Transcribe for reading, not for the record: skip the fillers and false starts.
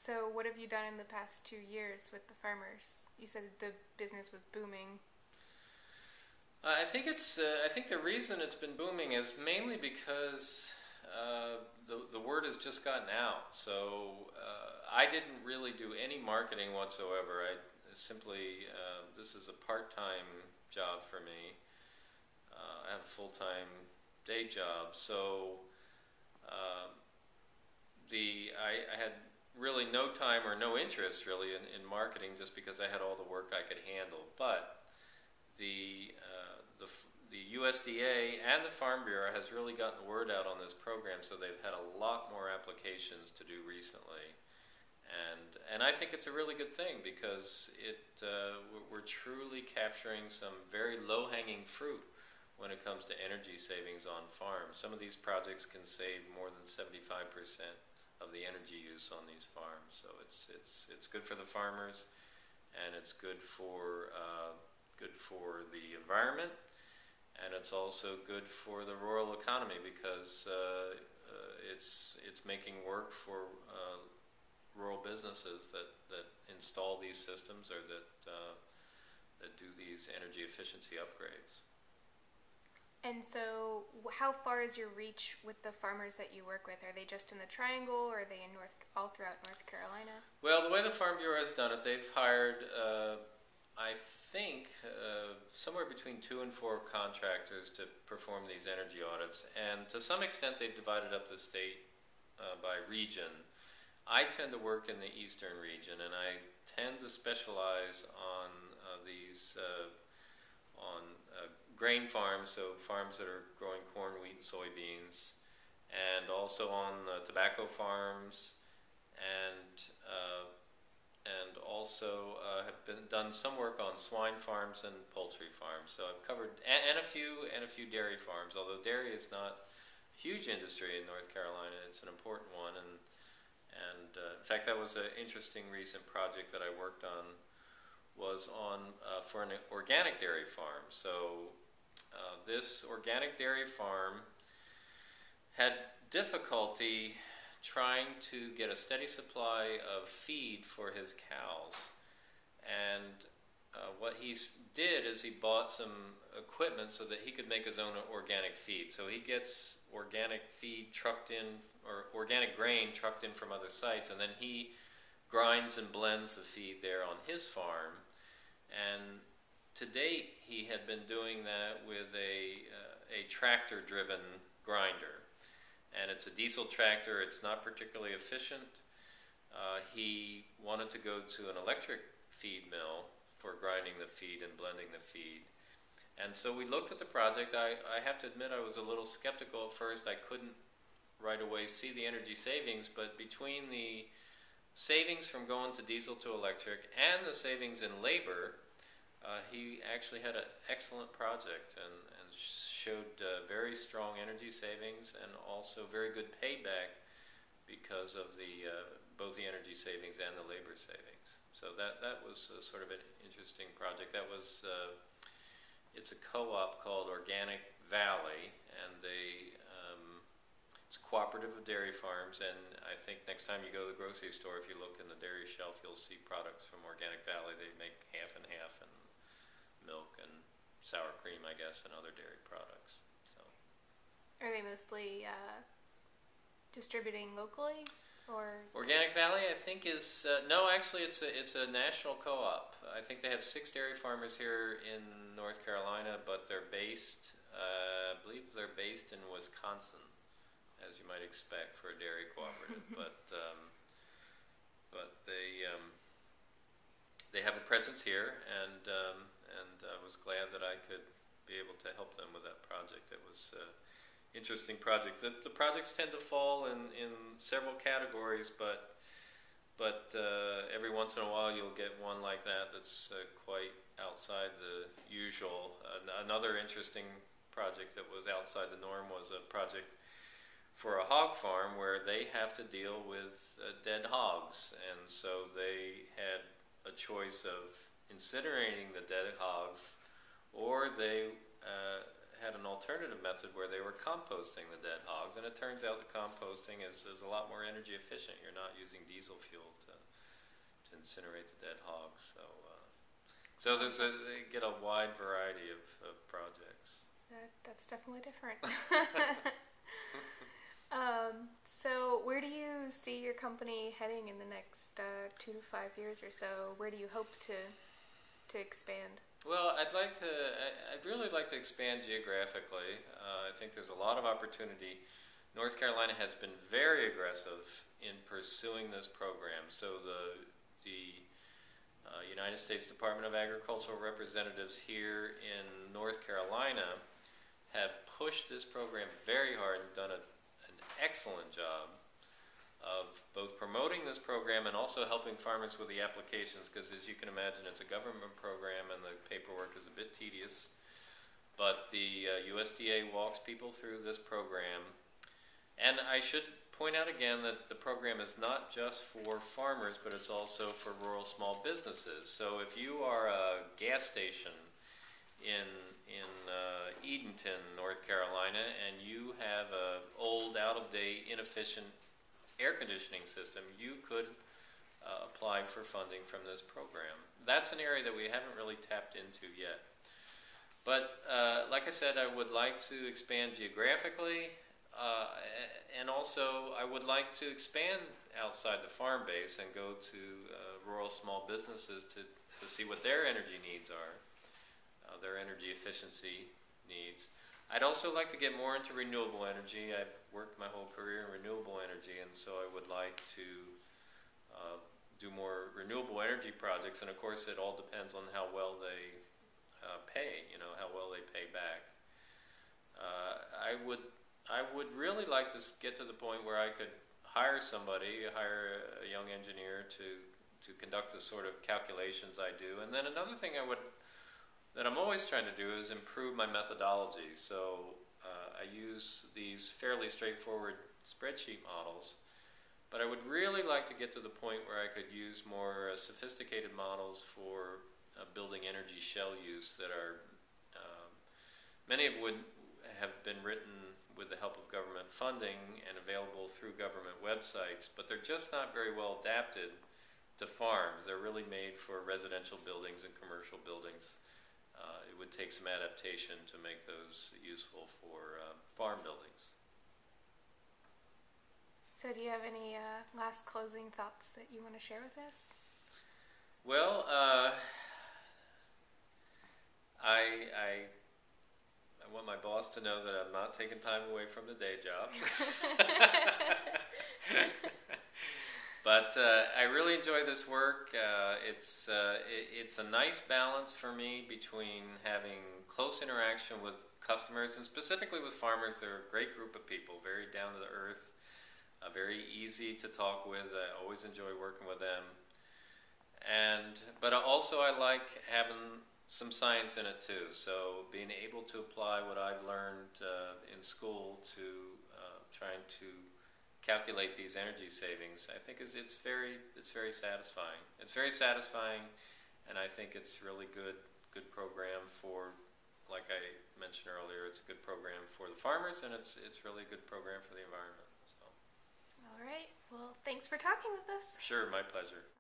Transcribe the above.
So, what have you done in the past 2 years with the farmers? You said the business was booming. I think the reason it's been booming is mainly because the word has just gotten out. So I didn't really do any marketing whatsoever. I simply this is a part-time job for me. I have a full-time day job, so uh, I had really no time or no interest really in marketing just because I had all the work I could handle. But the USDA and the Farm Bureau has really gotten the word out on this program, so they've had a lot more applications to do recently, and I think it's a really good thing because we're truly capturing some very low hanging fruit when it comes to energy savings on farms. Some of these projects can save more than 75% of the energy use on these farms, so it's good for the farmers, and it's good for the environment, and it's also good for the rural economy because it's making work for rural businesses that install these systems or that do these energy efficiency upgrades. And so, how far is your reach with the farmers that you work with? Are they just in the Triangle, or are they in all throughout North Carolina? Well, the way the Farm Bureau has done it, they've hired, I think, somewhere between 2 and 4 contractors to perform these energy audits, and to some extent they've divided up the state by region. I tend to work in the eastern region, and I tend to specialize on these on grain farms, so farms that are growing corn, wheat, and soybeans, and also on tobacco farms, and also have done some work on swine farms and poultry farms. So I've covered and a few dairy farms. Although dairy is not a huge industry in North Carolina, it's an important one, in fact, that was an interesting recent project that I worked on, was on for an organic dairy farm. So this organic dairy farm had difficulty trying to get a steady supply of feed for his cows. And what he did is he bought some equipment so that he could make his own organic feed. So he gets organic feed trucked in, or organic grain trucked in from other sites, and then he grinds and blends the feed there on his farm. And to date, he had been doing that with a tractor-driven grinder. And it's a diesel tractor. It's not particularly efficient. He wanted to go to an electric feed mill for grinding the feed and blending the feed. And so we looked at the project. I have to admit I was a little skeptical at first. I couldn't right away see the energy savings, but between the savings from going to diesel to electric and the savings in labor, he actually had an excellent project and showed very strong energy savings and also very good payback because of both the energy savings and the labor savings. So that was sort of an interesting project. That was it's a co-op called Organic Valley, and it's cooperative of dairy farms. And I think next time you go to the grocery store, if you look in the dairy shelf, you'll see products from Organic Valley. They make half and half, and milk and sour cream, I guess, and other dairy products. So, Are they mostly distributing locally, or? Organic Valley, I think, is no. Actually, it's a national co-op. I think they have 6 dairy farmers here in North Carolina, but they're based. I believe they're based in Wisconsin, as you might expect for a dairy cooperative. But they have a presence here, and I was glad that I could be able to help them with that project. It was interesting project. The projects tend to fall in several categories, but every once in a while you'll get one like that that's quite outside the usual. Another interesting project that was outside the norm was a project for a hog farm where they have to deal with dead hogs, and so they had a choice of incinerating the dead hogs, or they had an alternative method where they were composting the dead hogs, and it turns out the composting is a lot more energy efficient. You're not using diesel fuel to incinerate the dead hogs. So they get a wide variety of projects. That's definitely different. So where do you see your company heading in the next 2 to 5 years or so? Where do you hope to expand? Well, I'd really like to expand geographically. I think there's a lot of opportunity. North Carolina has been very aggressive in pursuing this program. So the United States Department of Agricultural representatives here in North Carolina have pushed this program very hard and done an excellent job of both promoting this program and also helping farmers with the applications, because as you can imagine, it's a government program and the paperwork is a bit tedious. But the USDA walks people through this program. And I should point out again that the program is not just for farmers, but it's also for rural small businesses. So if you are a gas station in Edenton, North Carolina, and you have an old, out-of-date, inefficient air conditioning system, you could apply for funding from this program. That's an area that we haven't really tapped into yet. But like I said, I would like to expand geographically, and also I would like to expand outside the farm base and go to rural small businesses to see what their energy needs are, their energy efficiency needs. I'd also like to get more into renewable energy. I've worked my whole career in renewable energy, and so I would like to do more renewable energy projects. And of course, it all depends on how well they pay. How well they pay back. I would really like to get to the point where I could hire a young engineer to conduct the sort of calculations I do. And then another thing that I'm always trying to do is improve my methodology. So I use these fairly straightforward spreadsheet models, but I would really like to get to the point where I could use more sophisticated models for building energy shell use that are, many of would have been written with the help of government funding and available through government websites, but they're just not very well adapted to farms. They're really made for residential buildings and commercial buildings. It would take some adaptation to make those useful for farm buildings. So do you have any last closing thoughts that you want to share with us? Well, I want my boss to know that I'm not taking time away from the day job. But I really enjoy this work. It's a nice balance for me between having close interaction with customers and specifically with farmers. They're a great group of people, very down to the earth, very easy to talk with. I always enjoy working with them. But also I like having some science in it too. So being able to apply what I've learned in school to trying to calculate these energy savings, I think it's very satisfying. It's very satisfying, and I think it's really good program for, like I mentioned earlier, it's a good program for the farmers, and it's really a good program for the environment. So. All right. Well, thanks for talking with us. Sure, my pleasure.